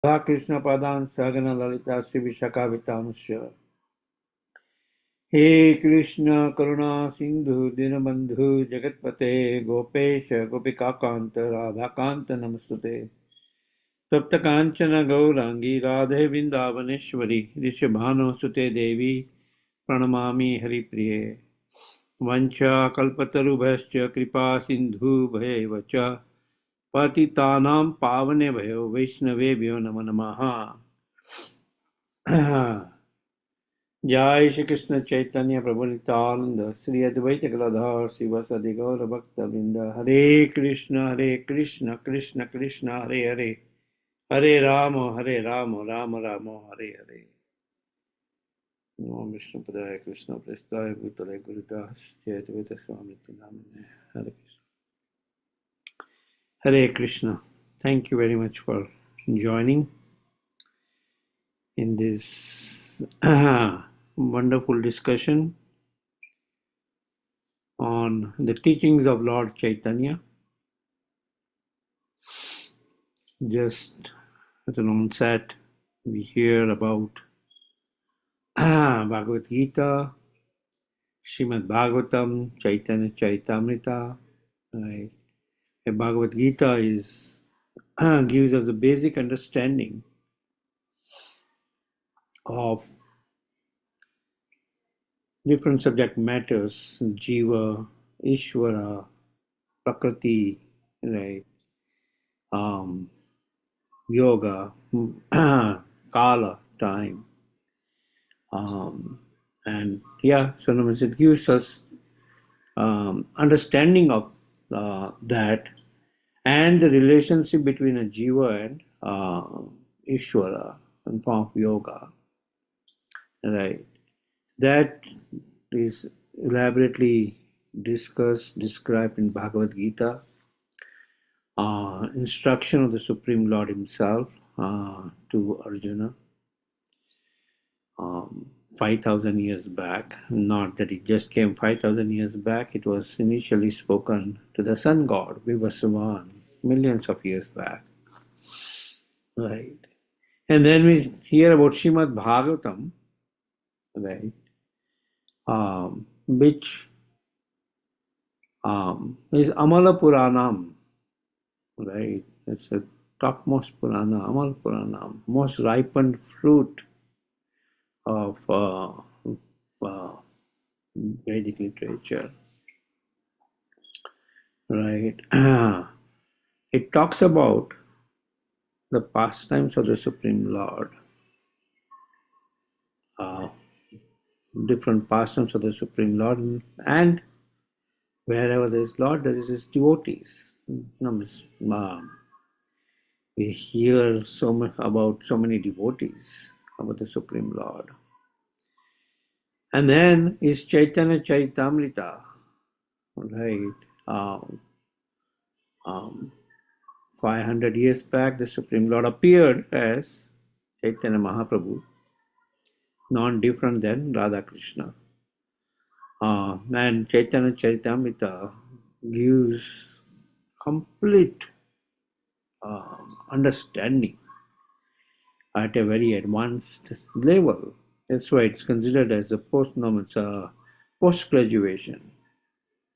Radha Krishna Padan Sagana Lalita Sri Vishaka Vitamusha. He Krishna Karuna Sindhu Dinabandhu Jagatpate Gopesha Gopikakanta Radhakanta Namasute Tapta Kanchana Gaurangi Radhe Vindavaneshwari Rishabhano Sute Devi Pranamami Haripriye Vancha Kalpatarubhascha Kripa Sindhu Bhayevacha Patitanam Pavane Bhayo Vaishnavebhyo Namo Namaha जय श्री कृष्ण चैतन्य प्रभु नित्यानंद श्री अद्वैत गदाधर शिवसदि गौर भक्त वृंद हरे कृष्ण कृष्ण कृष्ण हरे हरे हरे राम राम राम हरे हरे नमो विष्णु पदाय कृष्ण प्रस्ताय भूतले गुरुदास जयद्वैत स्वामी नामिने हरे Krishna. Thank you very much for joining in this wonderful discussion on the teachings of Lord Chaitanya. Just at an onset, we hear about Bhagavad Gita, Srimad Bhagavatam, Chaitanya Chaitamrita. Right? The Bhagavad Gita gives us a basic understanding of different subject matters: Jiva, Ishvara, Prakriti, right? Yoga, Kala, time. And yeah, so it gives us understanding of that and the relationship between a jiva and Ishvara in form of yoga, right? That is elaborately described in Bhagavad Gita, instruction of the Supreme Lord Himself to Arjuna. 5,000 years back. Not that it just came 5,000 years back, it was initially spoken to the sun god, Vivasvan, millions of years back. Right. And then we hear about Srimad Bhagavatam, right, which is Amala Puranam, right? It's a topmost Purana, Amal Puranam, most ripened fruit of Vedic literature. Right. It talks about the pastimes of the Supreme Lord, different pastimes of the Supreme Lord, and wherever there is Lord, there is His devotees. We hear about so many devotees about the Supreme Lord. And then is Chaitanya Chaitamrita, right? 500 years back, the Supreme Lord appeared as Chaitanya Mahaprabhu, non-different than Radha Krishna. And Chaitanya Charitamrita gives complete understanding at a very advanced level. That's why it's considered as a post-graduation,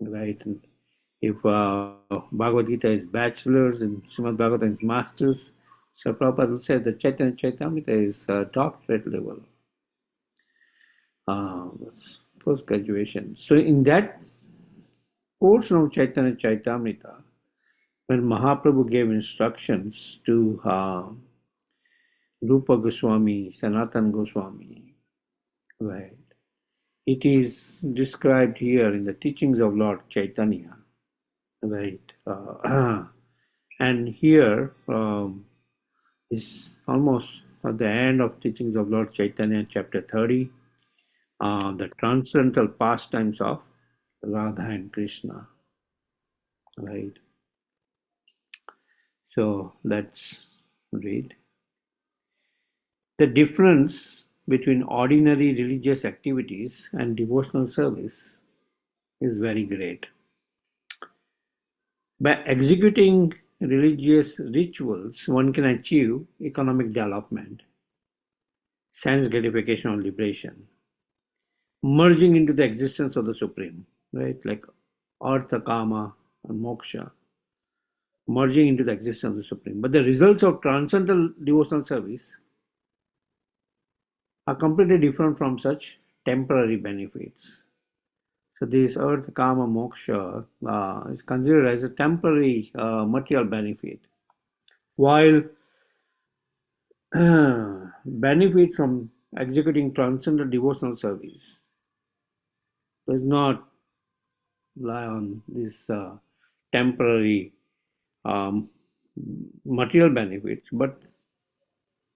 right? And if Bhagavad Gita is bachelor's and Srimad Bhagavatam is master's, so Prabhupada will say that Chaitanya Charitamrita is doctorate level. Post-graduation. So in that portion of Chaitanya Chaitamrita, when Mahaprabhu gave instructions to Rupa Goswami, Sanatana Goswami, right, it is described here in the teachings of Lord Chaitanya, right, and here is almost at the end of teachings of Lord Chaitanya, chapter 30, the transcendental pastimes of Radha and Krishna, right. So let's read. The difference between ordinary religious activities and devotional service is very great. By executing religious rituals, one can achieve economic development, sense gratification, or liberation, merging into the existence of the Supreme, right? Like Artha, Kama, and Moksha, merging into the existence of the Supreme. But the results of transcendental devotional service are completely different from such temporary benefits. So this earth, kama, moksha is considered as a temporary material benefit, while benefit from executing transcendental devotional service does not lie on this temporary um, material benefits, but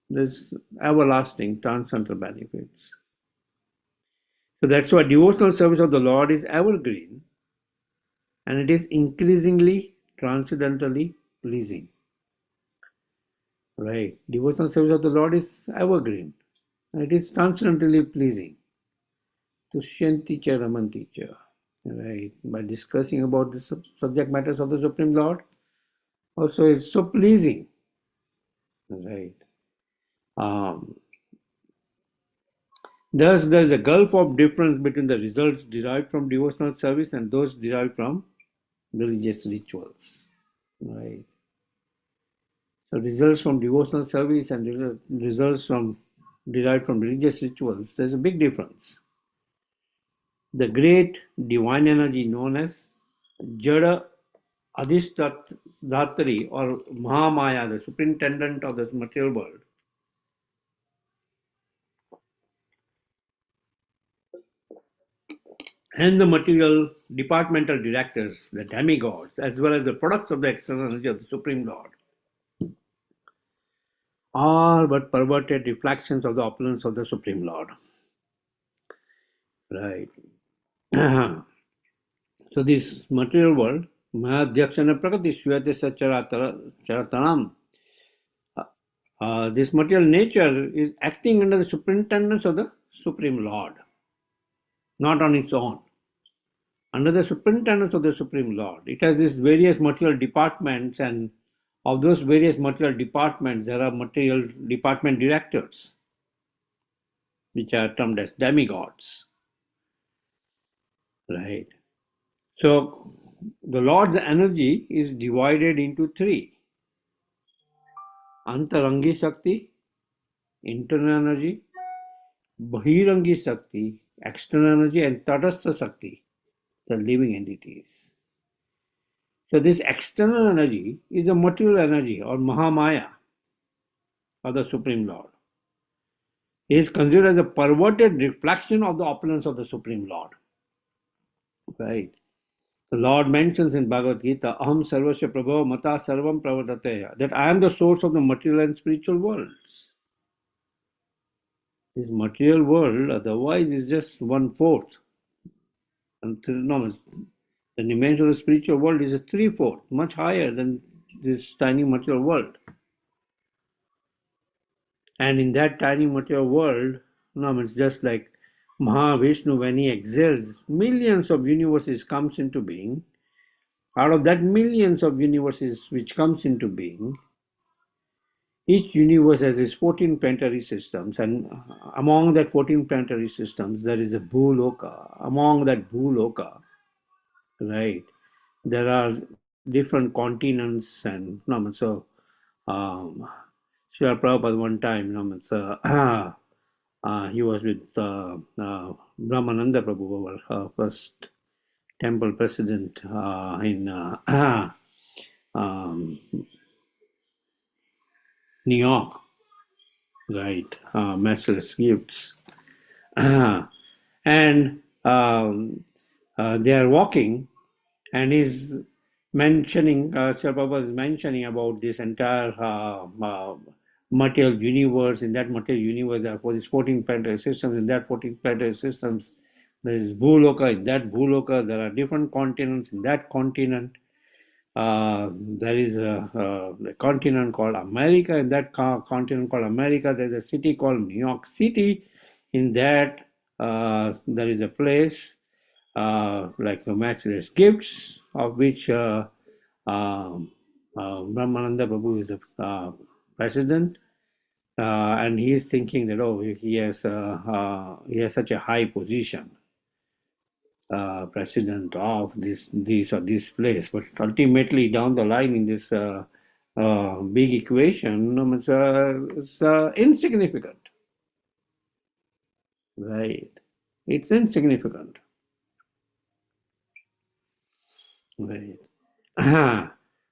there's everlasting transcendental benefits. So that's why devotional service of the Lord is evergreen, and it is increasingly transcendentally pleasing. Right? Devotional service of the Lord is evergreen, and it is transcendently pleasing. Tushyanti cha ramanti cha. Right? By discussing about the subject matters of the Supreme Lord, also it's so pleasing. Right? Thus, there is a gulf of difference between the results derived from devotional service and those derived from religious rituals. Right? So, results from devotional service and results from derived from religious rituals, there's a big difference. The great divine energy known as Jada Adhishtatri or Mahamaya, the superintendent of the material world, and the material departmental directors, the demigods, as well as the products of the external energy of the Supreme Lord, are but perverted reflections of the opulence of the Supreme Lord. Right. So this material world, Mahadhyakshana Prakati Shwete Charatanam, this material nature is acting under the superintendence of the Supreme Lord, not on its own. Under the superintendence of the Supreme Lord, it has these various material departments, and of those various material departments, there are material department directors, which are termed as demigods. Right. So the Lord's energy is divided into three: Antarangi Shakti, internal energy; Bahirangi Shakti, external energy; and Tadastha Shakti, the living entities. So this external energy is the material energy or Mahamaya of the Supreme Lord. It is considered as a perverted reflection of the opulence of the Supreme Lord. Right. The Lord mentions in Bhagavad Gita, Aham Sarvasya Prabhava Mata Sarvam Pravadateya, that I am the source of the material and spiritual worlds. This material world otherwise is just 1/4. And no, the dimension of the spiritual world is a 3/4, much higher than this tiny material world. And in that tiny material world, no, it's just like Mahavishnu, when he exhales, millions of universes comes into being. Out of that millions of universes which comes into being, each universe has its 14 planetary systems, and among that 14 planetary systems, there is a Bhuloka. Among that Bhuloka, right, there are different continents, and so Srila Prabhupada one time, he was with Brahmananda Prabhu, our first temple president in New York, right? Matchless gifts. And they are walking, and he's mentioning, Srila Prabhupada is mentioning about this entire material universe. In that material universe, there are these 14 planetary systems. In that 14 planetary systems, there is Bhuloka. In that Bhuloka, there are different continents. In that continent, there is a continent called America. In that continent called America, there is a city called New York City. In that, there is a place like the matchless gifts, of which Brahmananda Prabhu is the president, and he is thinking that he has such a high position, president of this place, but ultimately down the line in this big equation, it's insignificant, right? It's insignificant, right?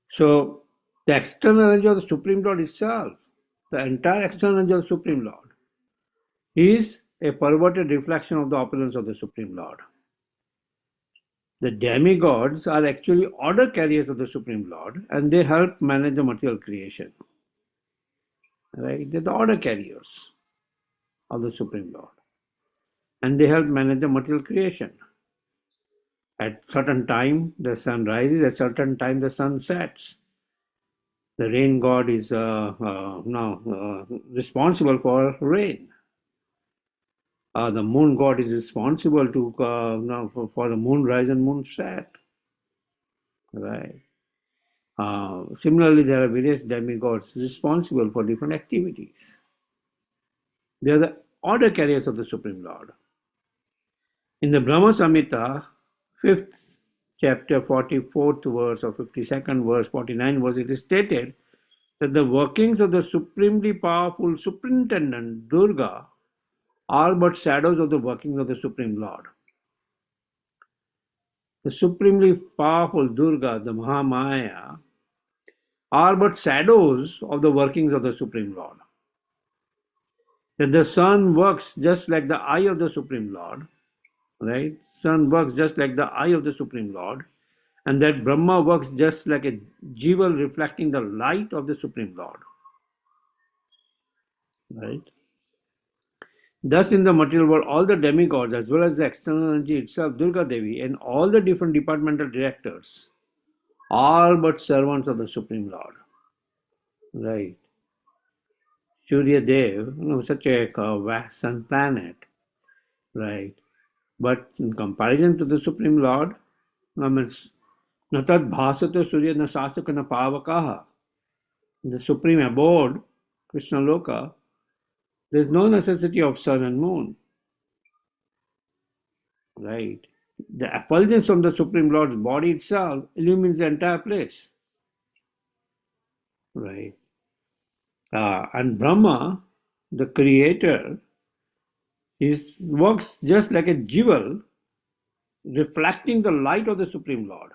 So the external energy of the Supreme Lord itself, the entire external energy of the Supreme Lord, is a perverted reflection of the opulence of the Supreme Lord. The demigods are actually order carriers of the Supreme Lord, and they help manage the material creation. Right? They're the order carriers of the Supreme Lord, and they help manage the material creation. At certain time, the sun rises. At certain time, the sun sets. The rain god is now responsible for rain. The moon god is responsible to now for the moon rise and moon set. Right. Similarly, there are various demigods responsible for different activities. They are the order carriers of the Supreme Lord. In the Brahma Samhita, 5th chapter, 44th verse or 52nd verse, 49th verse, it is stated that the workings of the supremely powerful superintendent Durga are but shadows of the workings of the Supreme Lord. The supremely powerful Durga, the Mahamaya, are but shadows of the workings of the Supreme Lord. That the sun works just like the eye of the Supreme Lord, right? Sun works just like the eye of the Supreme Lord, and that Brahma works just like a jewel reflecting the light of the Supreme Lord, right? Thus, in the material world, all the demigods, as well as the external energy itself, Durga Devi, and all the different departmental directors, are but servants of the Supreme Lord, right? Surya Dev, such a vast sun planet, right? But in comparison to the Supreme Lord, means Natad bhasato Surya na sasaka na pavakaha. The supreme abode, Krishna Loka, there is no necessity of sun and moon. Right? The effulgence from the Supreme Lord's body itself illumines the entire place. Right? And Brahma, the creator, works just like a jewel reflecting the light of the Supreme Lord.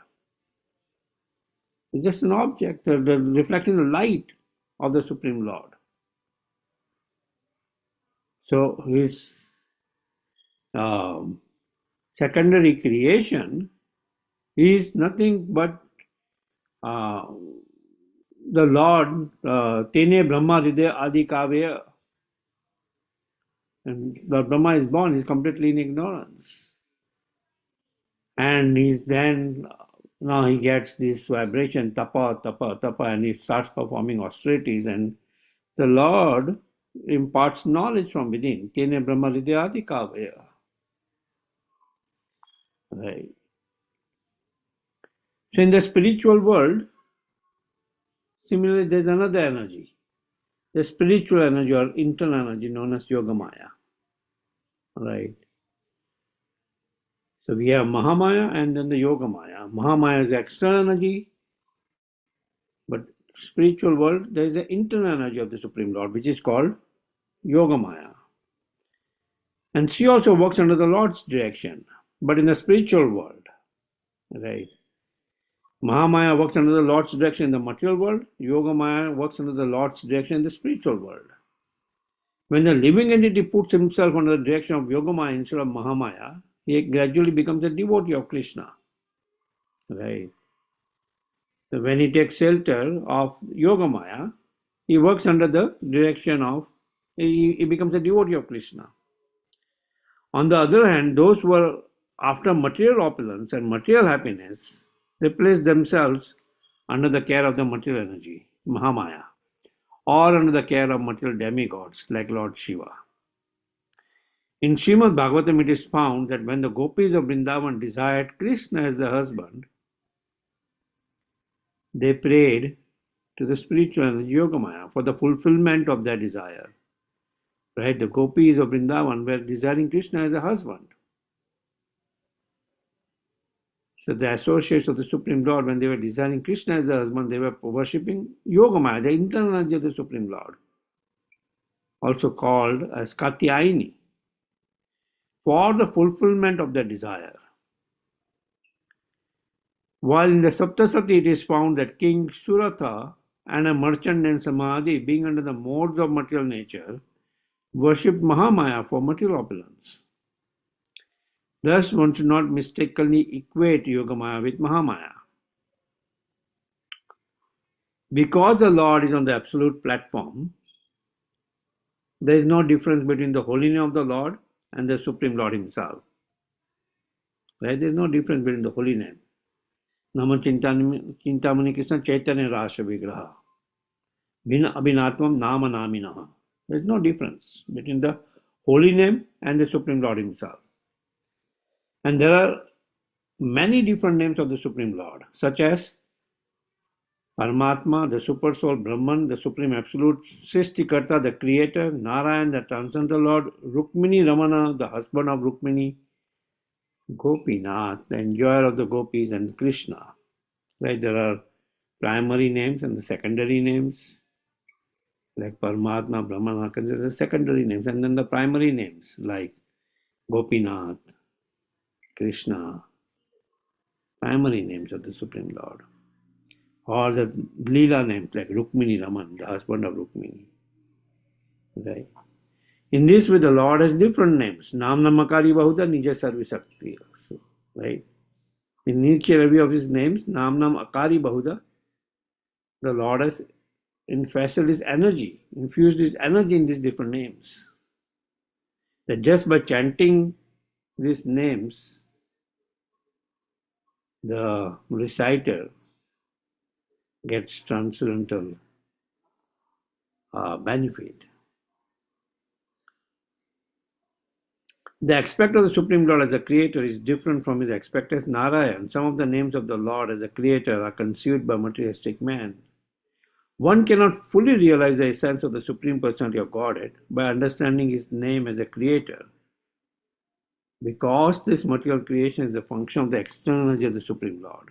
It's just an object reflecting the light of the Supreme Lord. So his secondary creation is nothing but the Lord, Tene Brahma Hridaya Adi Kavya. And the Brahma is born, he's completely in ignorance. And he's then, now he gets this vibration, tapa, tapa, tapa, and he starts performing austerities. And the Lord imparts knowledge from within. Tene Brahma Hridaya Adi Kavya. Right. So in the spiritual world, similarly, there's another energy. The spiritual energy or internal energy known as Yogamaya. Right. So we have Mahamaya and then the Yogamaya. Mahamaya is the external energy, but spiritual world, there is the internal energy of the Supreme Lord, which is called Yogamaya. And she also works under the Lord's direction, but in the spiritual world, right? Mahamaya works under the Lord's direction in the material world. Yogamaya works under the Lord's direction in the spiritual world. When the living entity puts himself under the direction of Yogamaya instead of Mahamaya, he gradually becomes a devotee of Krishna. Right? So when he takes shelter of Yogamaya, he works under the direction of, he becomes a devotee of Krishna. On the other hand, those who are after material opulence and material happiness, they place themselves under the care of the material energy, Mahamaya, or under the care of material demigods like Lord Shiva. In Srimad Bhagavatam, it is found that when the gopis of Vrindavan desired Krishna as their husband, they prayed to the spiritual energy Yogamaya for the fulfillment of their desire. Right? The gopis of Vrindavan were desiring Krishna as a husband. So the associates of the Supreme Lord, when they were desiring Krishna as a husband, they were worshipping Yogamaya, the internal energy of the Supreme Lord, also called as Katyayini, for the fulfillment of their desire. While in the Saptasati it is found that King Suratha and a merchant named Samadhi, being under the modes of material nature, worshipped Mahamaya for material opulence. Thus, one should not mistakenly equate Yogamaya with Mahamaya. Because the Lord is on the absolute platform, there is no difference between the holy name of the Lord and the Supreme Lord Himself. Right? There is no difference between the holy name. Nama Chintamani Krishna Chaitanya Rasha Vigraha. Bina Abhinatvam Nama Naminaha. There is no difference between the holy name and the Supreme Lord Himself. And there are many different names of the Supreme Lord, such as Paramatma, the Super Soul, Brahman, the Supreme Absolute, Srishtikarta, the Creator, Narayan, the Transcendental Lord, Rukmini Ramana, the husband of Rukmini, Gopinath, the enjoyer of the gopis, and Krishna. Right? There are primary names and the secondary names, like Paramatma, Brahman are considered the secondary names, and then the primary names like Gopinath, Krishna, primary names of the Supreme Lord. Or the Leela names like Rukmini Raman, the husband of Rukmini. Right? In this way, the Lord has different names. Nam Namakari Bahuda Nija Sarvi Sakti. Right? In each and every of his names, Nam Nam Akari Bahuda, the Lord has infused his energy in these different names. That just by chanting these names, the reciter gets transcendental benefit. The aspect of the Supreme Lord as a creator is different from his aspect as Narayan. Some of the names of the Lord as a creator are conceived by materialistic man. One cannot fully realize the essence of the Supreme Personality of Godhead by understanding his name as a creator, because this material creation is a function of the external energy of the Supreme Lord.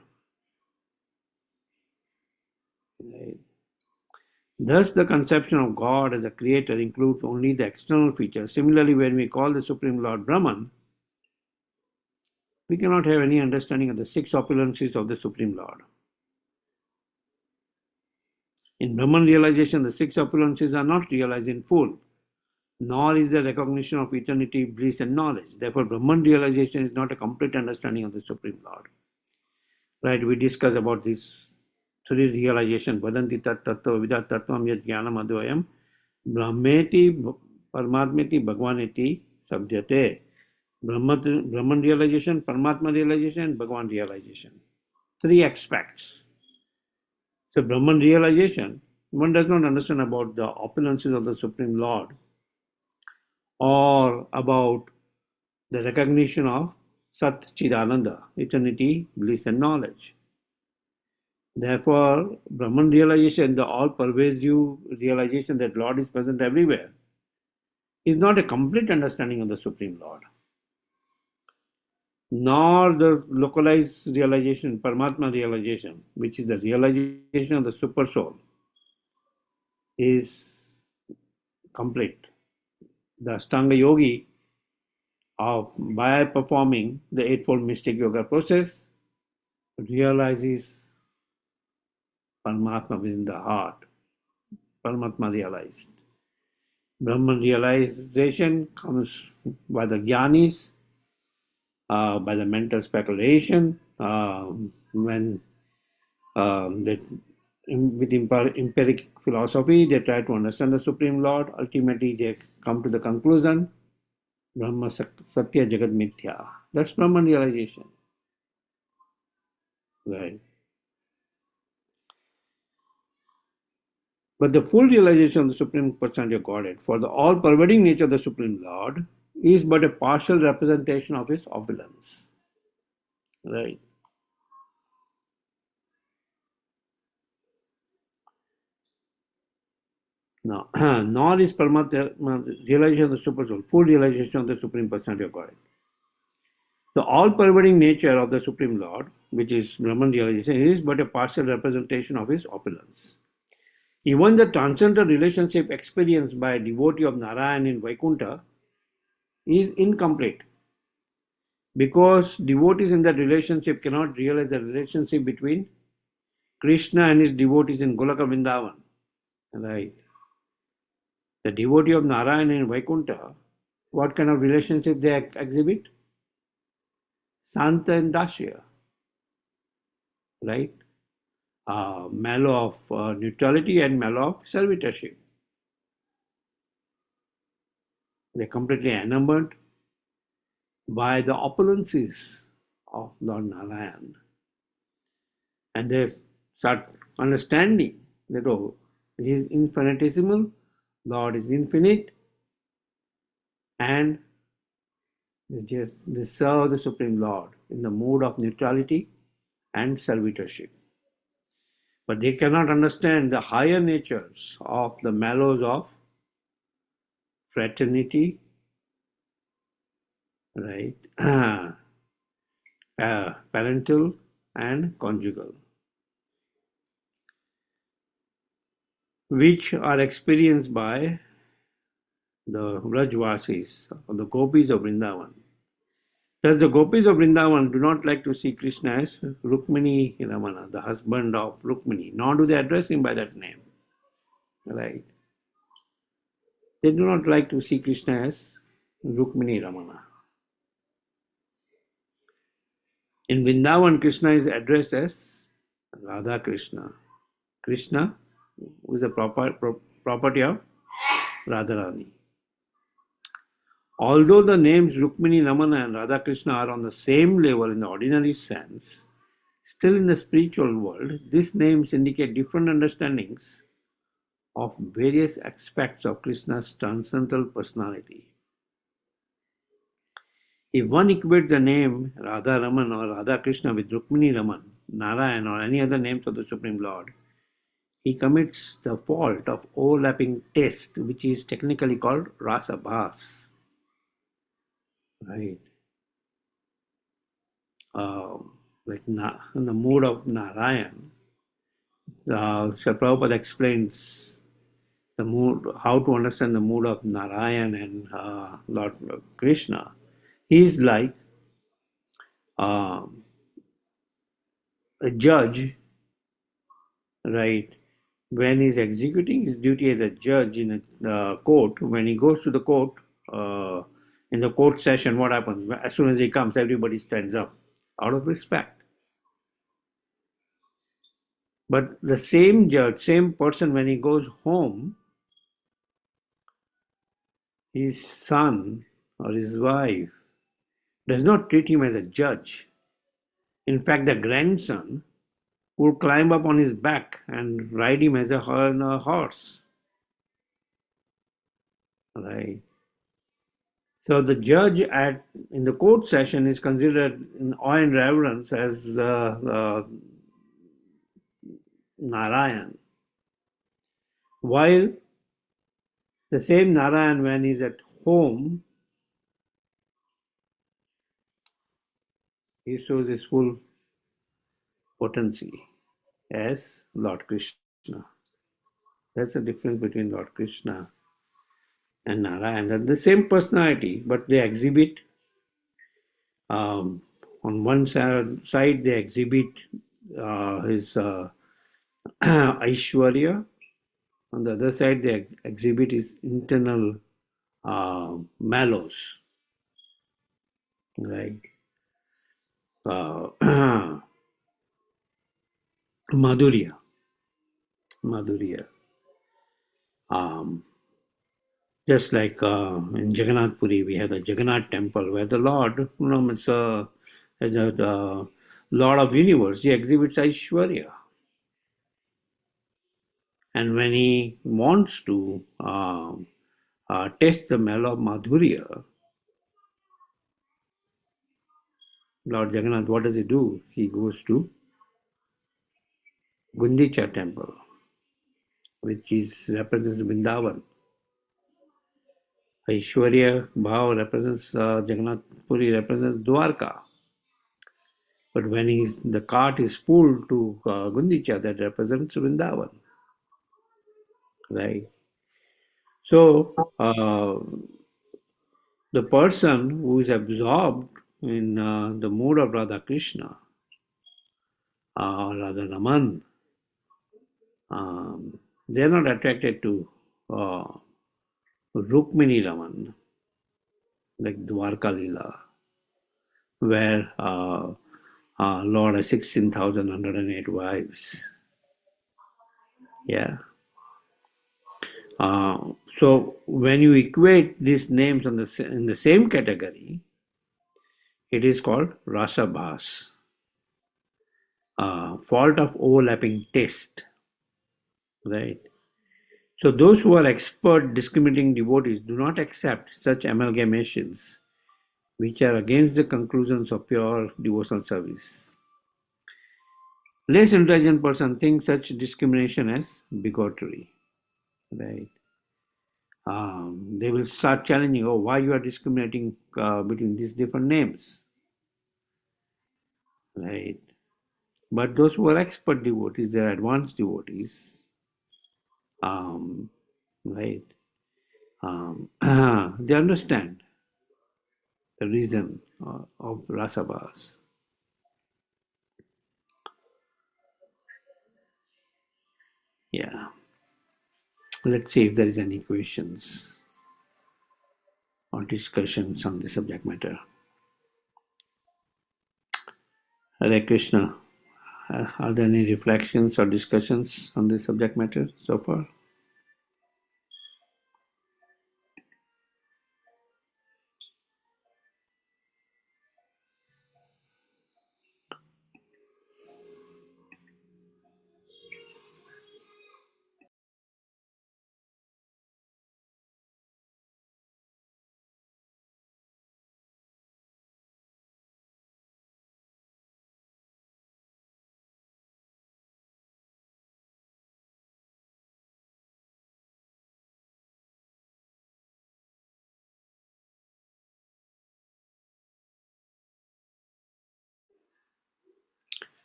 Right? Thus, the conception of God as a creator includes only the external features. Similarly, when we call the Supreme Lord Brahman, we cannot have any understanding of the six opulences of the Supreme Lord. In Brahman realization, the six opulences are not realized in full, nor is there recognition of eternity, bliss, and knowledge. Therefore, Brahman realization is not a complete understanding of the Supreme Lord. Right? We discuss about these three realization. Vadanti tat tattva vidat tattvam yad jnanam advayam brahmeti paramatmeti bhagwaneti sabdhyate. Brahman realization, Paramatma realization, and Bhagwan realization. Three aspects. So Brahman realization, one does not understand about the opulences of the Supreme Lord or about the recognition of Sat Chidananda, eternity, bliss, and knowledge. Therefore, Brahman realization, the all-pervasive realization that Lord is present everywhere, is not a complete understanding of the Supreme Lord. Nor the localized realization, Paramatma realization, which is the realization of the Super Soul, is complete. The Ashtanga Yogi, by performing the Eightfold Mystic Yoga process, realizes Paramatma within the heart. Paramatma realized. Brahman realization comes by the Jnanis, by the mental speculation, when with empiric philosophy they try to understand the Supreme Lord. Ultimately, they come to the conclusion, Brahma Satya Jagat Mithya. That's Brahman realization. Right. But the full realization of the Supreme Personality of Godhead, for the all-pervading nature of the Supreme Lord, is but a partial representation of his opulence. Right. Now, nor is Paramatma realization of the super soul, full realization of the Supreme Personality of Godhead. The all-pervading nature of the Supreme Lord, which is Brahman realization, is but a partial representation of his opulence. Even the transcendental relationship experienced by a devotee of Narayan in Vaikuntha is incomplete because devotees in that relationship cannot realize the relationship between Krishna and his devotees in Golaka Vrindavan. Right. The devotee of Narayan in Vaikuntha, what kind of relationship they exhibit? Santa and Dasya, right? Mellow of neutrality and mellow of servitorship. They're completely enamored by the opulences of Lord Narayan. And they start understanding that, oh, he is infinitesimal, Lord is infinite, and they serve the Supreme Lord in the mood of neutrality and servitorship. But they cannot understand the higher natures of the mellows of fraternity, right? Parental and conjugal, which are experienced by the Vrajvasis, or the gopis of Vrindavan. Thus, the gopis of Vrindavan do not like to see Krishna as Rukmini Ramana, the husband of Rukmini, nor do they address him by that name. Right? They do not like to see Krishna as Rukmini Ramana. In Vrindavan, Krishna is addressed as Radha Krishna. Krishna is a property of Radharani. Although the names Rukmini, Ramana and Radha Krishna are on the same level in the ordinary sense, still in the spiritual world, these names indicate different understandings of various aspects of Krishna's transcendental personality. If one equates the name Radha Raman or Radha Krishna with Rukmini Raman, Narayan or any other names of the Supreme Lord, he commits the fault of overlapping taste, which is technically called rasa bhas. Right? Like in the mood of Narayan, Srila Prabhupada explains the mood, how to understand the mood of Narayan and Lord Krishna. He is like uh, a judge, right? When he's executing his duty as a judge in a court, when he goes to the court, in the court session, what happens? As soon as he comes, everybody stands up out of respect. But the same judge, same person, when he goes home, his son or his wife does not treat him as a judge. In fact, the grandson would climb up on his back and ride him as a horse. Right. So the judge in the court session is considered in awe and reverence as Narayan, while the same Narayan, when he's at home, he shows his full potency as Lord Krishna. That's the difference between Lord Krishna and Narayan. They're the same personality, but they exhibit, on one side they exhibit his Aishwarya, on the other side they exhibit his internal mallows, right? Madhurya, Madhurya. Just like in Jagannath Puri, we have the Jagannath temple where the Lord, it's as the Lord of Universe, he exhibits Aishwarya. And when he wants to taste the mellow of Madhurya, Lord Jagannath, what does he do? He goes to Gundicha temple. which is represents Vrindavan. Aishwarya Bhav represents Jagannath Puri represents Dwarka. But when the cart is pulled to Gundicha, that represents Vrindavan, right? So the person who is absorbed in the mood of Radha Krishna or Radha Raman, they are not attracted to uh, Rukmini Raman, like Dwarka Lila, where Lord has 16,108 wives. Yeah. So when you equate these names in the same category, it is called rasabhas, fault of overlapping taste, right? So those who are expert discriminating devotees do not accept such amalgamations, which are against the conclusions of pure devotional service. Less intelligent person thinks such discrimination as bigotry, right? They will start challenging, oh, why you are discriminating between these different names, right? But those who are expert devotees, they are advanced devotees, um, right? They understand the reason of rasabhas. Yeah. Let's see if there is any questions or discussions on the subject matter. Hare Krishna. Are there any reflections or discussions on this subject matter so far?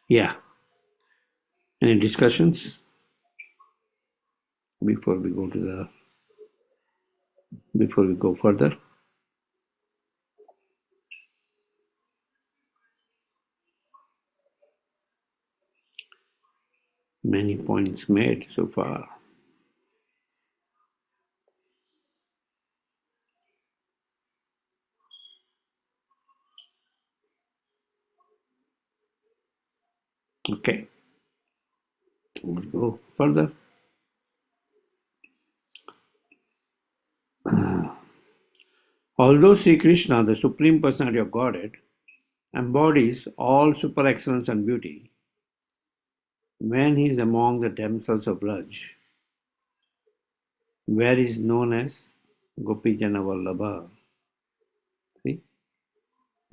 Yeah. Any discussions before we go to the before we go further? Many points made so far. Okay. We'll go further. Although Sri Krishna, the Supreme Personality of Godhead, embodies all super excellence and beauty, when he is among the damsels of Braj, where he is known as Gopijana Vallabha. See?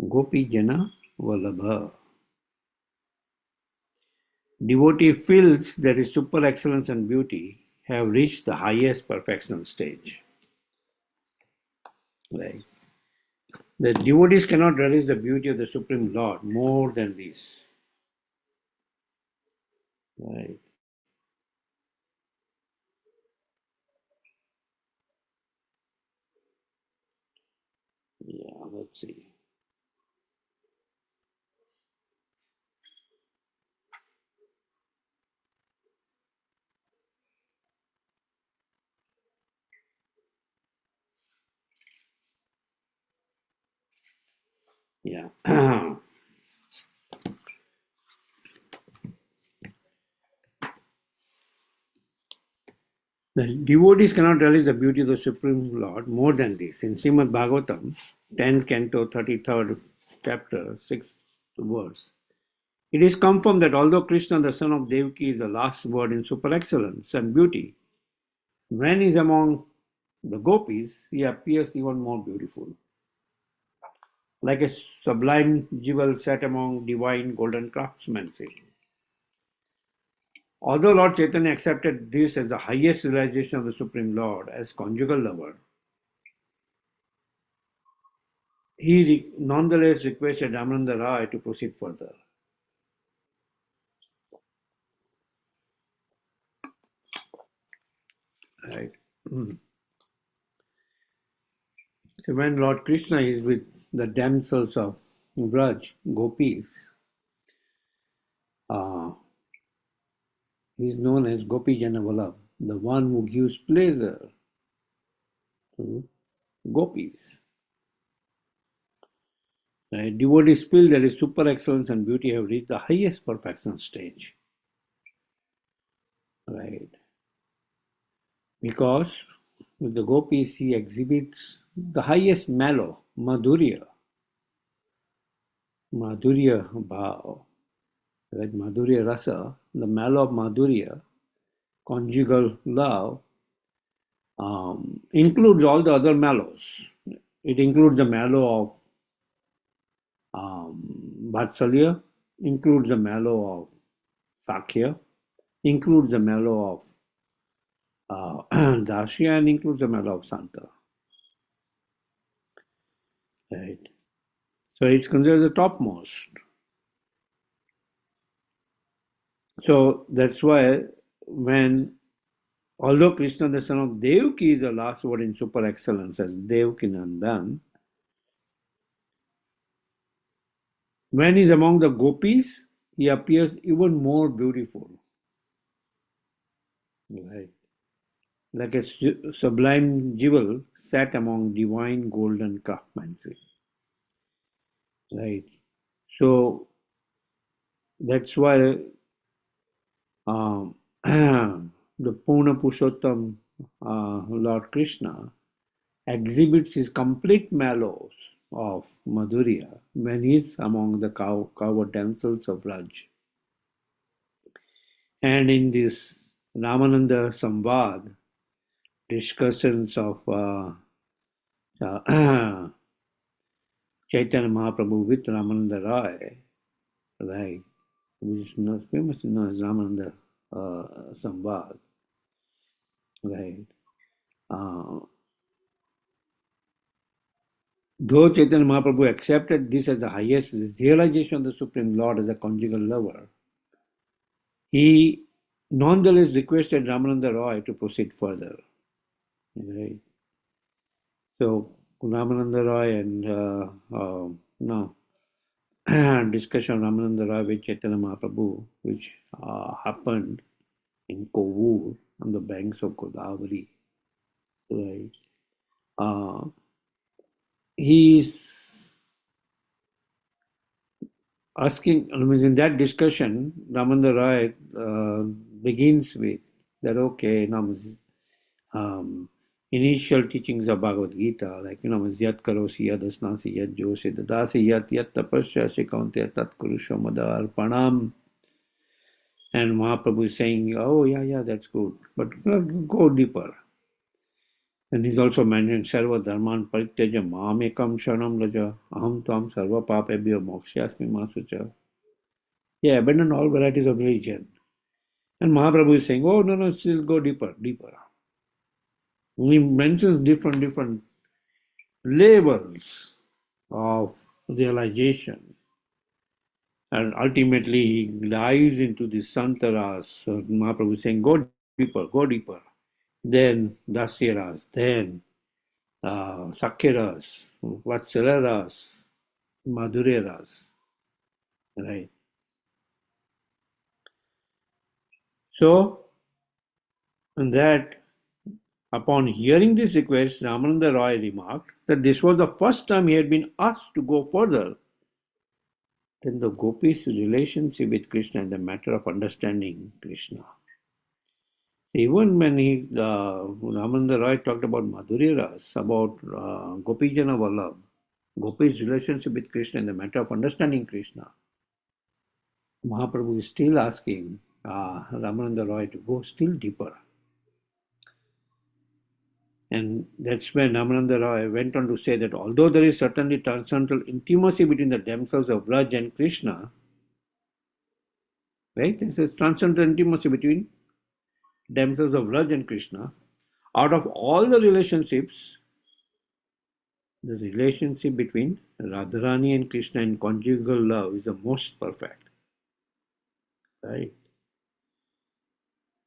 Gopijana Vallabha. Devotee feels that his super excellence and beauty have reached the highest perfectional stage. Right? The devotees cannot relish the beauty of the Supreme Lord more than this. Right? Yeah, let's see. Yeah. The devotees cannot relish the beauty of the Supreme Lord more than this. In Srimad Bhagavatam, 10th canto, 33rd chapter, 6th verse, it is confirmed that although Krishna, the son of Devaki, is the last word in super excellence and beauty, when he is among the gopis, he appears even more beautiful, like a sublime jewel set among divine golden craftsmanship. Although Lord Chaitanya accepted this as the highest realization of the Supreme Lord as conjugal lover, he nonetheless requested Ramananda Rai to proceed further. Right. So when Lord Krishna is with the damsels of Braj, gopis, he is known as Gopi Jana Vallabh, the one who gives pleasure to gopis. Right? Devotees feel that his super excellence and beauty have reached the highest perfection stage. Right? Because with the gopis he exhibits the highest mellow, madhurya bhav, right? Madhurya rasa, the mellow of madhurya, conjugal love, includes all the other mellows. It includes the mellow of Vatsalya, includes the mellow of Sakhya, includes the mellow of Dasya, and includes the mellow of Santa. Right. So it's considered the topmost. So that's why although Krishna, the son of Devaki, is the last word in super excellence as Devaki Nandan, when he's among the gopis, he appears even more beautiful. Right. Like a sublime jewel set among divine golden craftsmanship. Right. So that's why the Purna Purushottam Lord Krishna exhibits his complete mellows of Madhurya when he is among the cow damsels of Raj. And in this Ramananda Samvad, discussions of Chaitanya Mahaprabhu with Ramananda Rai, right, which is not famous known as Ramananda Samvad, right. Though Chaitanya Mahaprabhu accepted this as the highest realization of the Supreme Lord as a conjugal lover, he nonetheless requested Ramananda Roy to proceed further. Right. So Ramananda Roy and discussion of Ramananda Roy with Chaitanya Mahaprabhu, which happened in Kovur on the banks of Godavari. Right. He is asking, in that discussion, Ramananda Roy begins with that, okay, initial teachings of Bhagavad Gita, like, yat karosi yad asnasi yad josi dadasi yat tapasya kaunte tat kurusha madar pranam. And Mahaprabhu is saying, oh, yeah, that's good, but go deeper. And he's also mentioned Sarva Dharman Parityaja Mamekam Sharanam Raja Aham Tam Sarva Papebhyo Mokshyasmi Masucha. Yeah, abandon all varieties of religion. And Mahaprabhu is saying, oh, no, still go deeper. He mentions different levels of realization. And ultimately, he dives into the Santaras. So Mahaprabhu is saying, go deeper. Then Dasyaras, then Sakyaras, Vatsalaras, Madhuryaras. Right. So, and that upon hearing this request, Ramananda Roy remarked that this was the first time he had been asked to go further than the gopis' relationship with Krishna in the matter of understanding Krishna. Even when Ramananda Roy talked about Madhurya Ras, about Gopijana Vallabh, Gopi's relationship with Krishna in the matter of understanding Krishna, Mahaprabhu is still asking Ramananda Roy to go still deeper. And that's when Ramananda Roy went on to say that although there is certainly transcendental intimacy between the damsels of Braj and Krishna, right? This is transcendental intimacy between damsels of Raj and Krishna. Out of all the relationships, the relationship between Radharani and Krishna in conjugal love is the most perfect, right?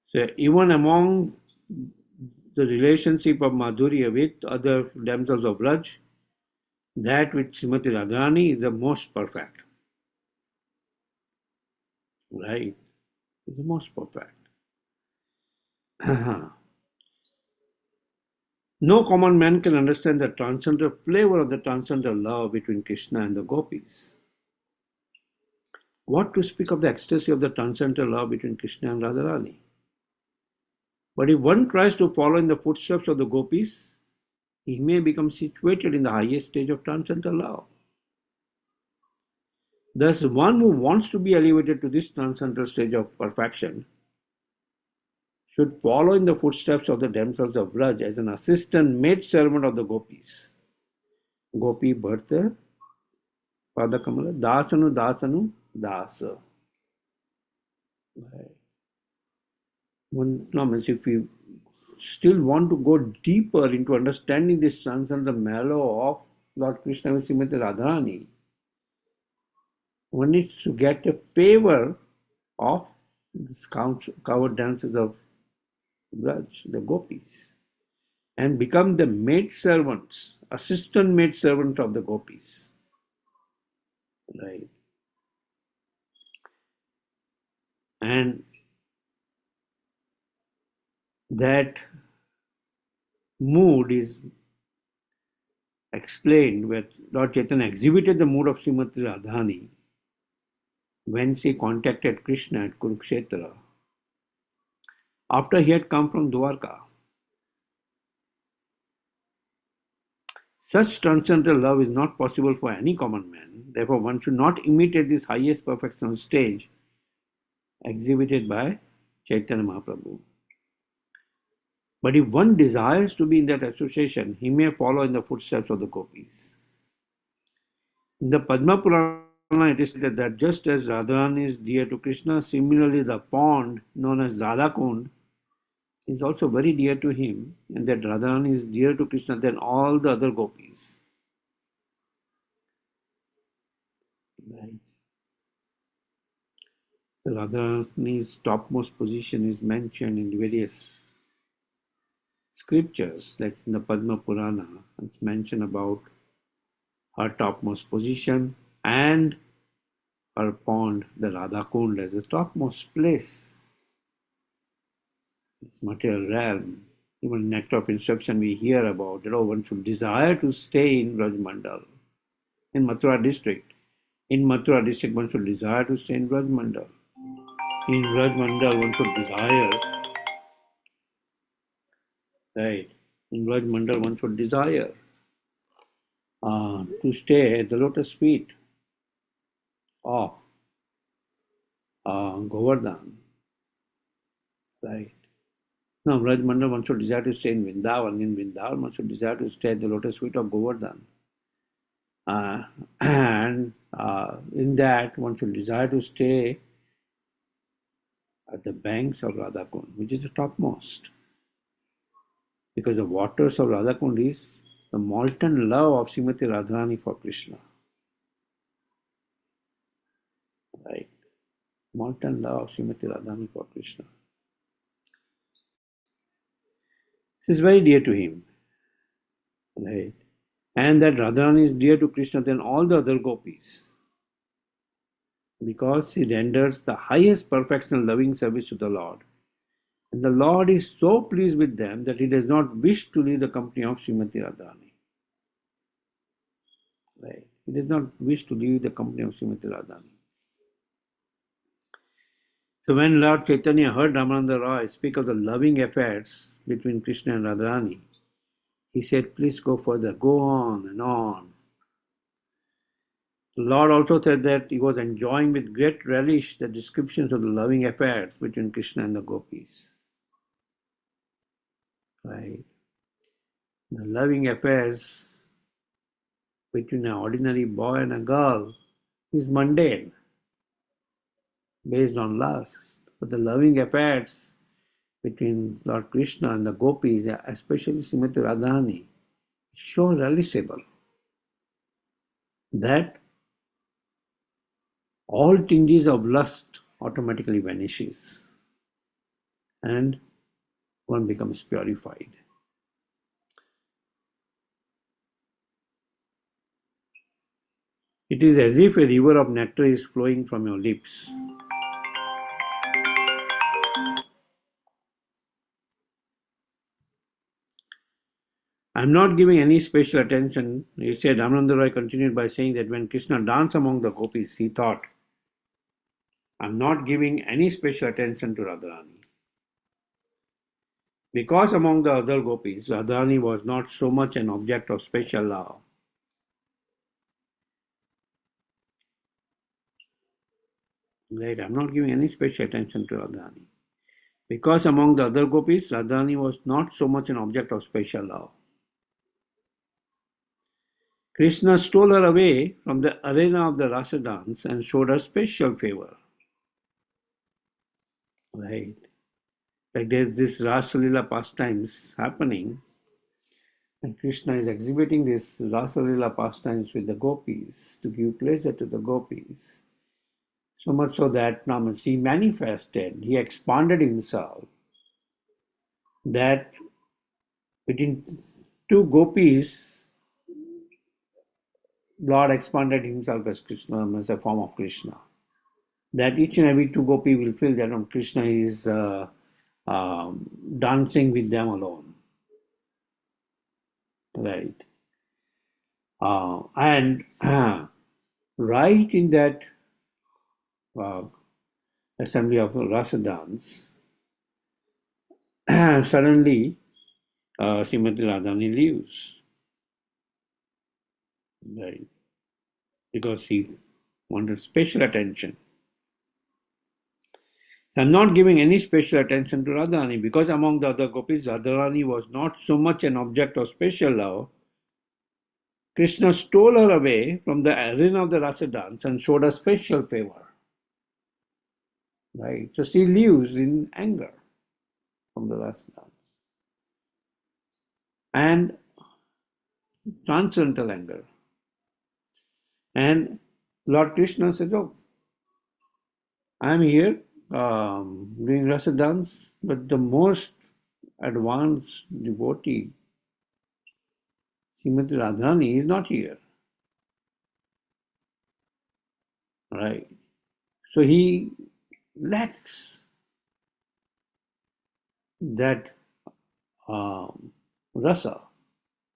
So even among the relationship of Madhurya with other damsels of Raj, that with Srimati Radharani is the most perfect, right? Is the most perfect. No common man can understand the transcendental flavor of the transcendental love between Krishna and the gopis. What to speak of the ecstasy of the transcendental love between Krishna and Radharani? But if one tries to follow in the footsteps of the gopis, he may become situated in the highest stage of transcendental love. Thus, one who wants to be elevated to this transcendental stage of perfection should follow in the footsteps of the damsels of Braj as an assistant maid servant of the gopis. Gopi Bharta Padakamala Dasanu Dasa. One, no, means if we still want to go deeper into understanding this transcendental mellow of Lord Krishna with Srimati Radharani, one needs to get a favor of these covered dances of Braj, the gopis, and become the maid servants, assistant maid servant of the gopis. Right. And that mood is explained where Lord Chaitanya exhibited the mood of Srimati Radhani when she contacted Krishna at Kurukshetra after he had come from Dwarka. Such transcendental love is not possible for any common man. Therefore, one should not imitate this highest perfection stage exhibited by Chaitanya Mahaprabhu. But if one desires to be in that association, he may follow in the footsteps of the gopis. In the Padma Purana, it is said that just as Radharani is dear to Krishna, similarly the pond known as Radhakund is also very dear to him, and that Radharani is dearer to Krishna than all the other gopis. Right. Radharani's topmost position is mentioned in various scriptures, like in the Padma Purana, it's mentioned about her topmost position and her pond, the Radhakund, as the topmost place. It's material realm. Even in Nectar of Instruction, we hear about one should desire to stay in Rajmandal, in Mathura district. In Mathura district, one should desire to stay in Rajmandal. In Rajmandal, one should desire, right? In Rajmandal, one should desire to stay at the lotus feet of Govardhan, right? Now, Rajmandal, one should desire to stay in Vrindavan. In Vrindavan, one should desire to stay at the lotus feet of Govardhan. And in that, one should desire to stay at the banks of Radhakund, which is the topmost. Because the waters of Radhakund is the molten love of Srimati Radharani for Krishna. Right? Molten love of Srimati Radharani for Krishna. This is very dear to him. Right? And that Radharani is dear to Krishna than all the other gopis. Because she renders the highest perfectional loving service to the Lord. And the Lord is so pleased with them that he does not wish to leave the company of Srimati Radharani. Right? He does not wish to leave the company of Srimati Radharani. So when Lord Chaitanya heard Ramananda Roy speak of the loving affairs between Krishna and Radharani, he said, please go further, go on and on. The Lord also said that he was enjoying with great relish the descriptions of the loving affairs between Krishna and the gopis. Right? The loving affairs between an ordinary boy and a girl is mundane. based on lust. But the loving affairs between Lord Krishna and the gopis, especially Srimati Radharani, is so realizable that all tinges of lust automatically vanishes and one becomes purified. It is as if a river of nectar is flowing from your lips. I'm not giving any special attention. He said, Ramananda Roy continued by saying that when Krishna danced among the gopis, he thought, I'm not giving any special attention to Radharani. Because among the other gopis, Radharani was not so much an object of special love. Right? I'm not giving any special attention to Radharani. Because among the other gopis, Radharani was not so much an object of special love. Krishna stole her away from the arena of the rasa dance and showed her special favor. Right? Like there's this Rasa Lila pastimes happening, and Krishna is exhibiting this Rasa Lila pastimes with the gopis to give pleasure to the gopis. So much so that he manifested, he expanded himself, that between two gopis, Lord expanded himself as Krishna, as a form of Krishna. That each and every two gopi will feel that Krishna is dancing with them alone. Right. And right in that assembly of Rasa dance, suddenly Srimati Radharani leaves. Right. Because he wanted special attention. I'm not giving any special attention to Radharani because among the other gopis, Radharani was not so much an object of special love. Krishna stole her away from the arena of the rasa dance and showed her special favor. Right? So she leaves in anger from the rasa dance. And transcendental anger. And Lord Krishna says, oh, I'm here doing rasa dance, but the most advanced devotee, Srimati Radharani, is not here. Right. So he lacks that rasa.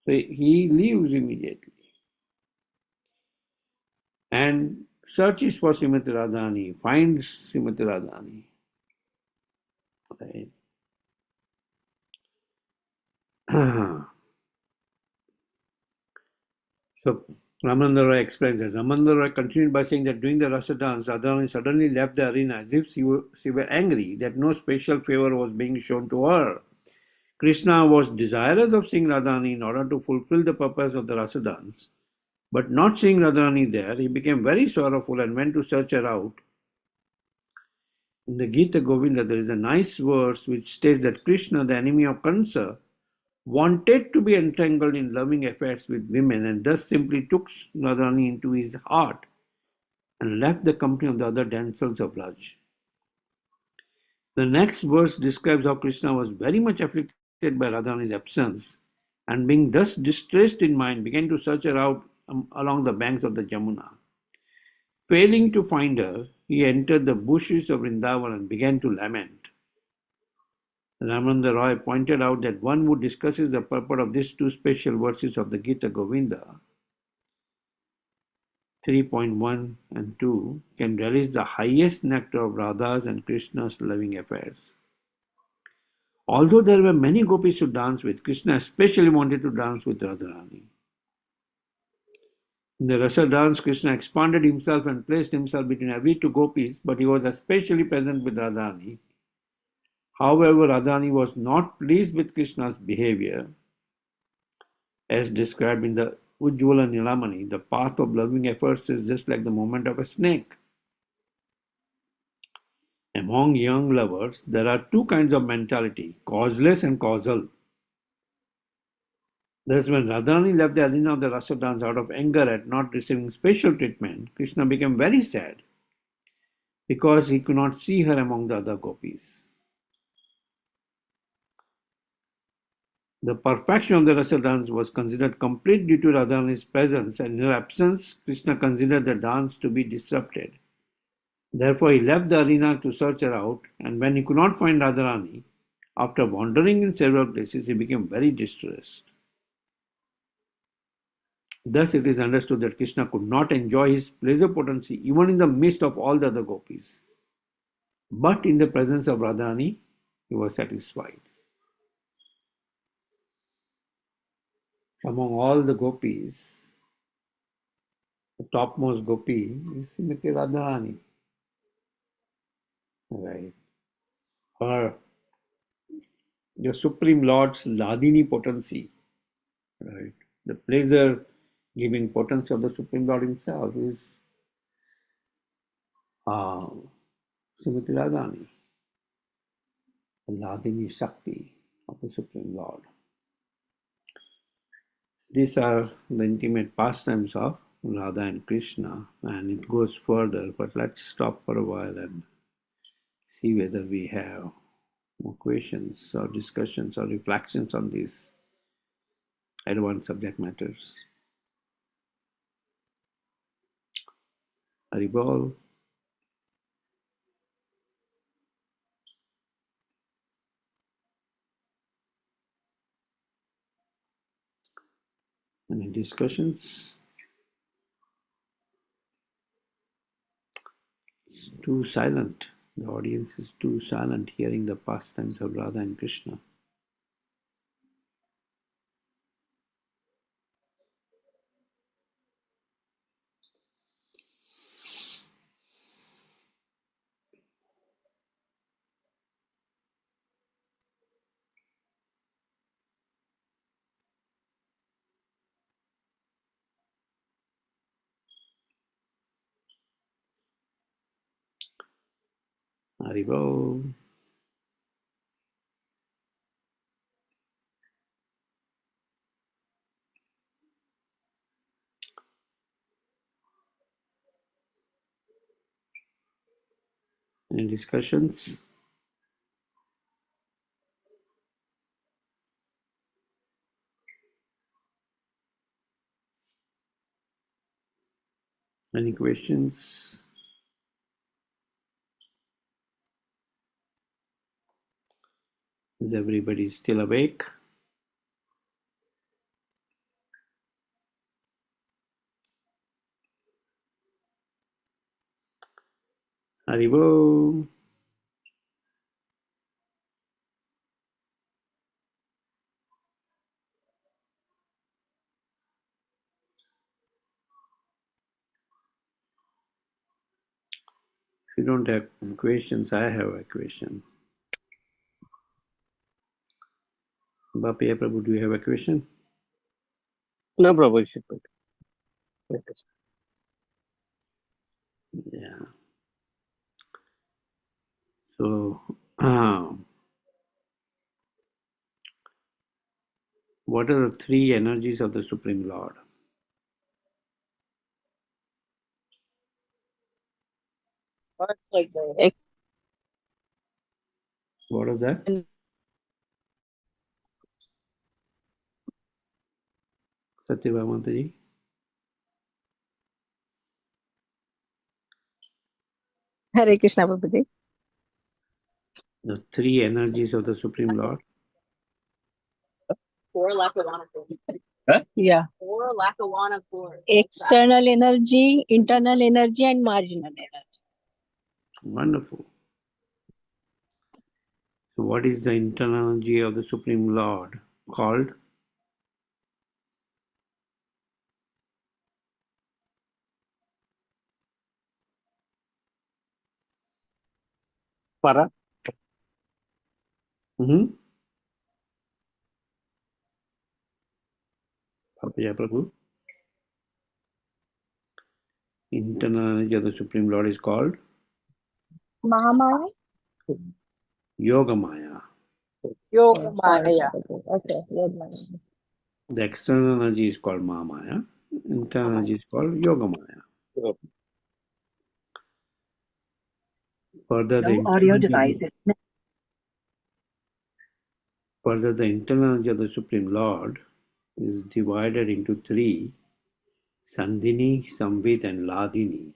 So he leaves immediately and searches for Srimati Radharani, finds Srimati Radharani. Right. So Ramananda Roy explains that. Ramananda Roy continued by saying that during the rasa dance, Radharani suddenly left the arena as if she were angry that no special favor was being shown to her. Krishna was desirous of seeing Radharani in order to fulfill the purpose of the rasa dance. But not seeing Radharani there, he became very sorrowful and went to search her out. In the Gita Govinda, there is a nice verse which states that Krishna, the enemy of Kansa, wanted to be entangled in loving affairs with women and thus simply took Radharani into his heart and left the company of the other damsels of Raj. The next verse describes how Krishna was very much afflicted by Radharani's absence and being thus distressed in mind began to search her out along the banks of the Jamuna. Failing to find her, he entered the bushes of Vrindavan and began to lament. Ramananda Roy pointed out that one who discusses the purport of these two special verses of the Gita Govinda, 3.1 and 2, can relish the highest nectar of Radha's and Krishna's loving affairs. Although there were many gopis to dance with, Krishna especially wanted to dance with Radharani. In the rasa dance, Krishna expanded himself and placed himself between every two gopis, but he was especially present with Radharani. However, Radharani was not pleased with Krishna's behavior, as described in the Ujjvala Nilamani. The path of loving efforts is just like the movement of a snake. Among young lovers, there are two kinds of mentality, causeless and causal. Thus, when Radharani left the arena of the Rasa dance out of anger at not receiving special treatment, Krishna became very sad because he could not see her among the other gopis. The perfection of the Rasa dance was considered complete due to Radharani's presence, and in her absence, Krishna considered the dance to be disrupted. Therefore, he left the arena to search her out, and when he could not find Radharani, after wandering in several places, he became very distressed. Thus, it is understood that Krishna could not enjoy his pleasure potency even in the midst of all the other gopis. But in the presence of Radharani, he was satisfied. Among all the gopis, the topmost gopi is Srimati Radharani. Right. Her, the Supreme Lord's Ladini potency. Right. The pleasure giving potency of the Supreme Lord himself is Srimati Radharani, the Ladini Shakti of the Supreme Lord. These are the intimate pastimes of Radha and Krishna, and it goes further, but let's stop for a while and see whether we have more questions or discussions or reflections on these advanced subject matters. Haribol. Any discussions? It's too silent. The audience is too silent hearing the pastimes of Radha and Krishna. Haribol. Any discussions? Any questions? Is everybody still awake? Haribol. If you don't have questions, I have a question. Bapiya Prabhu, do you have a question? No, Prabhu. Yeah. So, what are the three energies of the Supreme Lord? What is that? Satyabhamataji? Hare Krishna, Prabhuji. The three energies of the Supreme Lord? Four Lakavana Huh? Yeah. Four Lakavana Four. External energy, internal energy, and marginal energy. Wonderful. So, what is the internal energy of the Supreme Lord called? Para. Bapiya Prabhu? Internal energy of the Supreme Lord is called? Mahamaya. Yogamaya. Yogamaya. Okay, Yogamaya. The external energy is called Mahamaya. Internal energy is called Yogamaya. Further, the internal energy of the Supreme Lord is divided into three: Sandhini, Samvit, and Ladini.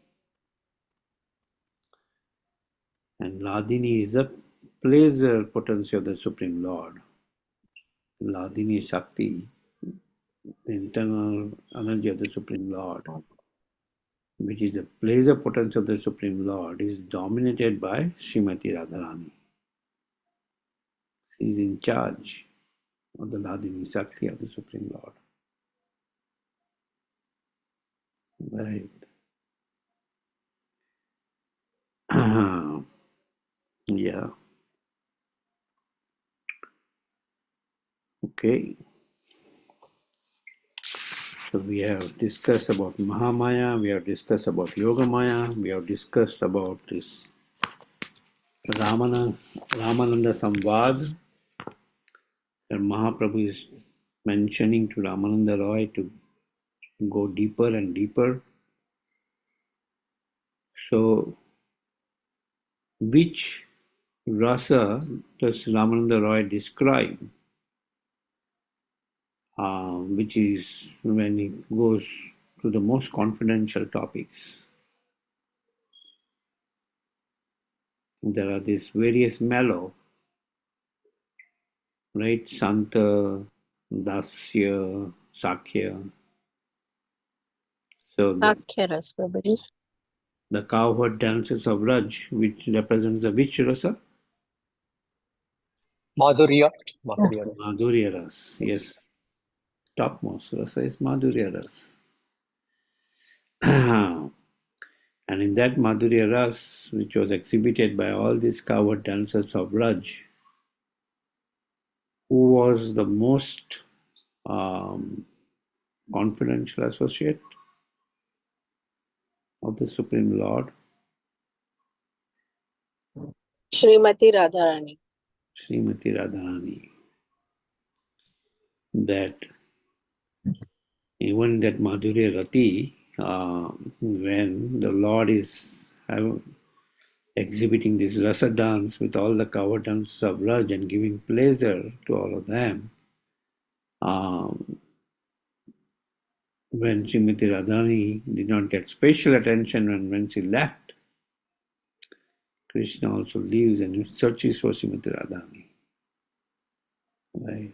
And Ladini is the pleasure potency of the Supreme Lord. Ladini Shakti, the internal energy of the Supreme Lord, which is the pleasure potency of the Supreme Lord, is dominated by Srimati Radharani. She is in charge of the Ladini Shakti of the Supreme Lord. Right. Yeah. Okay. So we have discussed about Mahamaya, we have discussed about Yogamaya, we have discussed about this Ramananda Samvad, that Mahaprabhu is mentioning to Ramananda Roy to go deeper and deeper. So, which rasa does Ramananda Roy describe? Which is when he goes to the most confidential topics. There are these various mellow, right? Santa, Dasya, Sakhya. So the cowherd dances of Raj, which represents the which rasa? Madhurya. Madhurya ras, yes. Topmost rasa is Madhurya ras. And in that Madhurya ras, which was exhibited by all these cowherd dancers of Raj, who was the most confidential associate of the Supreme Lord? Srimati Radharani. Srimati Radharani. That even that Madhurya Rati, when the Lord is exhibiting this rasa dance with all the cover dances of Raj and giving pleasure to all of them, when Srimati Radharani did not get special attention, and when she left, Krishna also leaves and searches for Srimati Radharani. Right?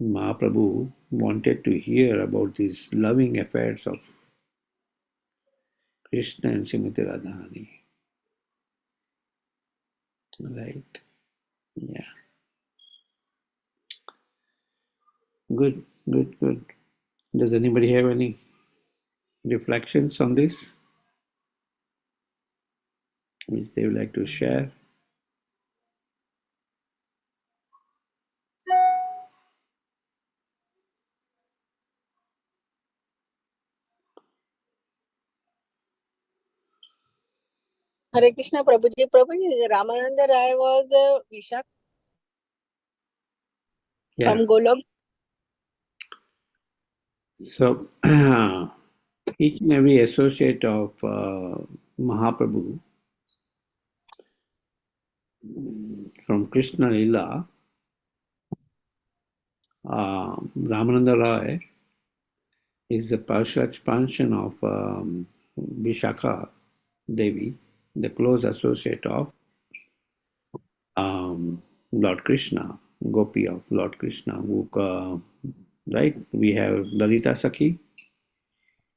Mahaprabhu wanted to hear about these loving affairs of Krishna and Srimati Radharani. Right? Yeah. Good, good, good. Does anybody have any reflections on this which they would like to share? Hare Krishna Prabhuji. Prabhuji, Ramananda Rai was Vishak from Golok. So, each and every associate of Mahaprabhu from Krishna Lila, Ramananda Rai is the partial expansion of Vishakha Devi, the close associate of Lord Krishna, Gopi of Lord Krishna. Right? We have Lalita Sakhi,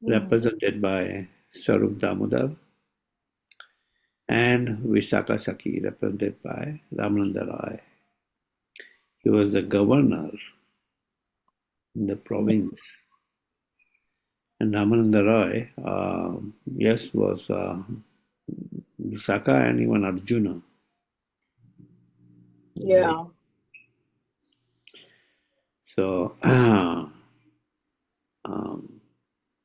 represented by Swarup Damodar, and Vishakha Sakhi, represented by Ramananda Rai. He was the governor in the province. And Ramananda Rai, yes, was Vishakha and even Arjuna. Yeah. Right? So,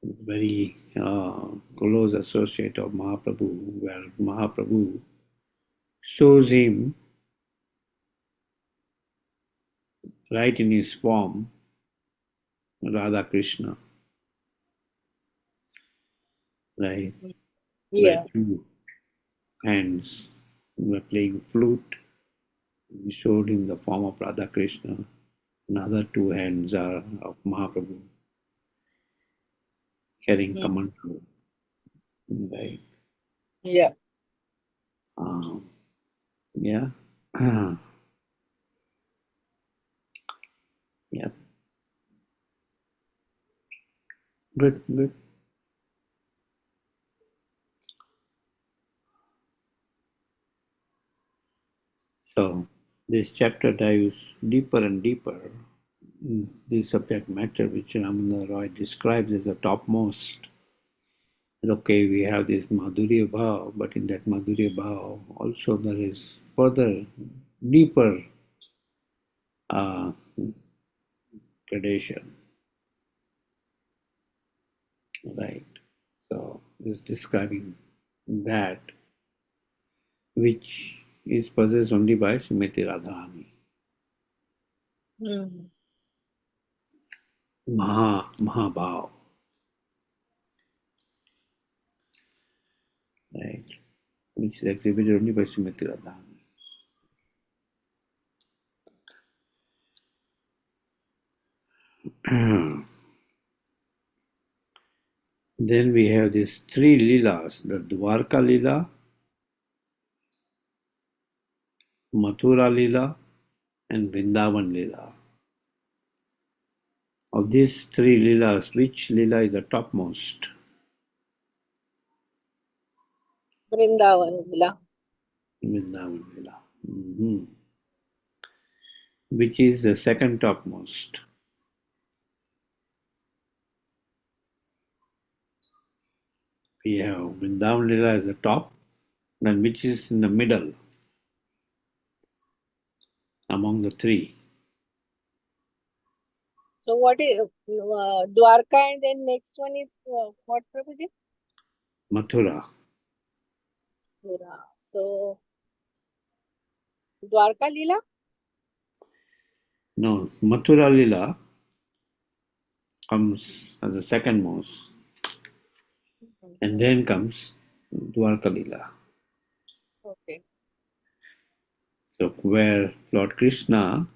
very close associate of Mahaprabhu, where Mahaprabhu shows him right in his form, Radha Krishna, right? Yeah. Where two hands were playing flute. He showed him the form of Radha Krishna. Another two hands are of Mahaprabhu carrying Kamandalu, right? Yeah. Um, yeah. Yeah. Good, good. So this chapter dives deeper and deeper in the subject matter which Ramana Roy describes as the topmost. Okay, we have this Madhurya Bhav, but in that Madhurya Bhav also there is further deeper uh, gradation, right? So this is describing that which is possessed only by Srimati Radharani. Mahabhav, right? Which is exhibited only by Srimati Radharani. Then we have these three Leelas, the Dwarka Leela, Mathura Leela, and Vrindavan Leela. Of these three Leelas, which Leela is the topmost? Vrindavan Leela. Vrindavan Leela. Mhm. Which is the second topmost? We have Vrindavan Leela as the top, then which is in the middle among the three? So what is Dwarka, and then next one is what, Prabhuji? Mathura. Mathura. So Dwarka Leela? No, Mathura Leela comes as the second most, and then comes Dwarka Leela. Okay. So where Lord Krishna,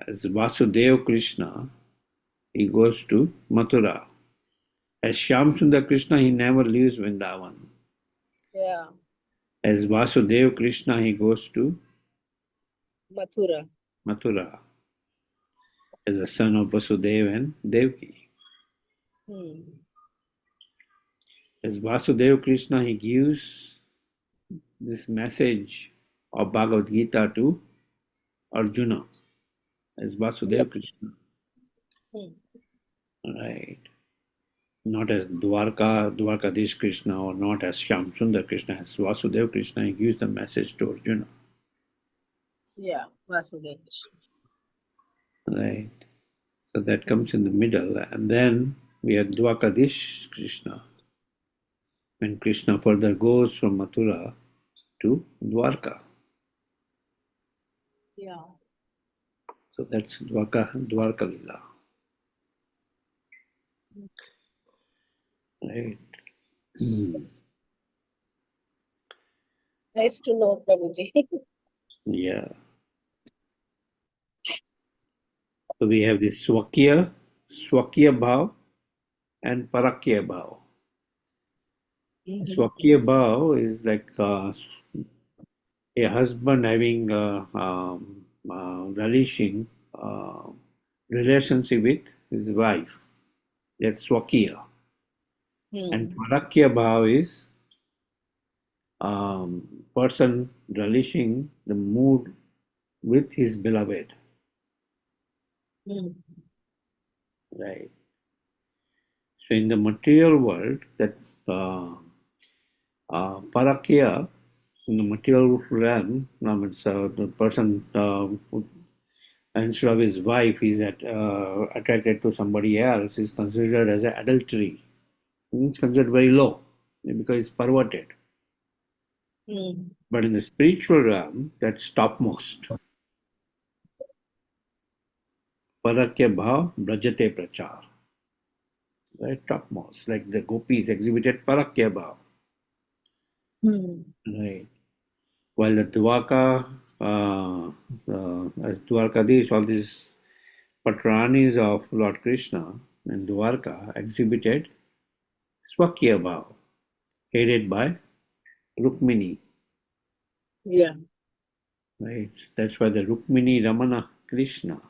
as Vasudeva Krishna, he goes to Mathura. As Shyam Sundar Krishna, he never leaves Vrindavan. Yeah. As Vasudeva Krishna, he goes to Mathura. Mathura as a son of Vasudeva and Devaki. As Vasudeva Krishna, he gives this message of Bhagavad Gita to Arjuna as Vasudeva Yep. Krishna. Right. Not as Dwarkadish Krishna, or not as Shyam Sundar Krishna, as Vasudeva Krishna, he gives the message to Arjuna. Yeah, Vasudeva. Right. So that comes in the middle, and then we have Dwarkadish Krishna. When Krishna further goes from Mathura to Dwarka. Yeah. So that's Dwarka Lila. Right. Nice to know, Prabhuji. Yeah. So we have this Swakya Bhav and Parakya Bhav. Swakya Bhav is like a husband having relishing relationship with his wife. That's Swakya. And Parakya Bhav is person relishing the mood with his beloved. Right. So in the material world, that parakya, in the material realm, it's, the person instead of his wife is attracted to somebody else is considered as adultery. It's considered very low because it's perverted. But in the spiritual realm, that's topmost. Parakya bhav brajate prachar. Right, topmost. Like the gopis exhibited parakya bhav. Right. While the Dwaka, as Dwarkadish, all these patranis of Lord Krishna in Dwarka exhibited Swakya bhav, headed by Rukmini. Yeah. Right. That's why the Rukmini Ramana Krishna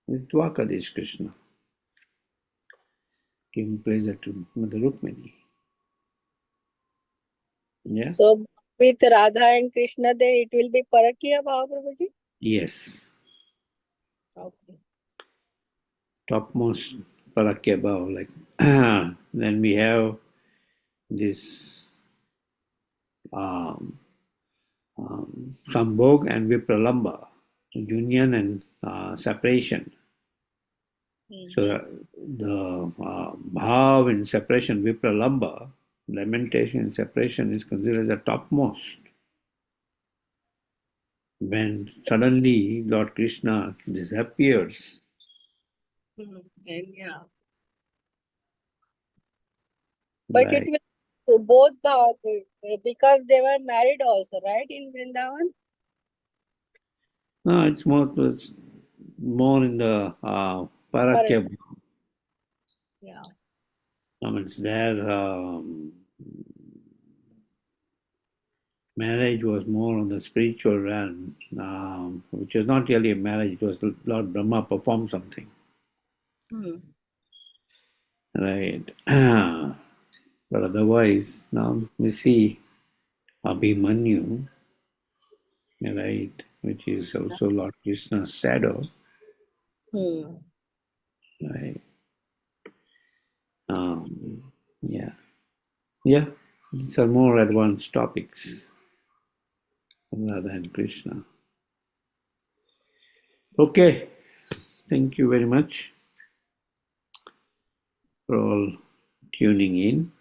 is Dwarkadish Krishna, giving pleasure to Mother Rukmini. Yeah. So with Radha and Krishna, then it will be Parakya Bhav, Prabhuji? Yes. Okay. Topmost Parakya bhav. Like then we have this Sambhog and Vipralamba, union and separation. So the bhav in separation, Vipralamba, lamentation in separation is considered as the topmost. When suddenly Lord Krishna disappears, Yeah. But right? it will both bhav because they were married also, right, in Vrindavan? No, it's more in the Parakya. Yeah. I mean, it's there. Marriage was more on the spiritual realm, which was not really a marriage. It was Lord Brahma performed something, right? But otherwise, now we see Abhimanyu, right, which is also Lord Krishna's shadow, right? Yeah, yeah. These are more advanced topics rather than Krishna. Okay, thank you very much for all tuning in,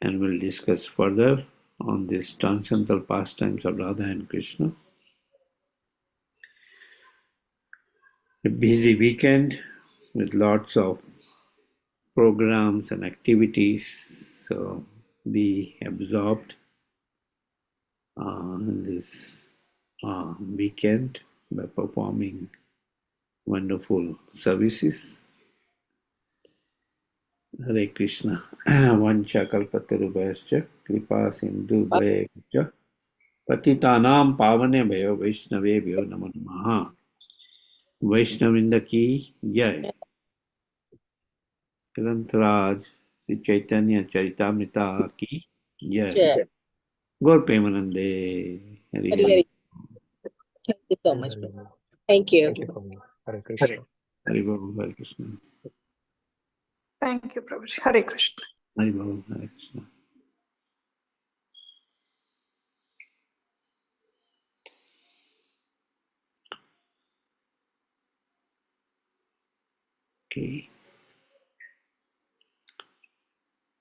and we'll discuss further on these transcendental pastimes of Radha and Krishna. A busy weekend with lots of programs and activities, so be absorbed in this weekend by performing wonderful services. Hare Krishna. Vancha kalpatarubhayascha kripa sindhu bhayascha patitanam pavanebhyo vaishnavebhyo namo namaha. वैष्णवृंद की जय. ग्रंथराज श्री चैतन्य चरितामृता की जय. गौर प्रेमानंदे. Hari Very, Hari. very. Thank you so much. Thank you. Thank you, Prabhuji. Hare Krishna. Hari बोल. हरे Krishna. Thank you, Prabhuji. Hare Krishna. Hari बोल. हरे Krishna. Okay.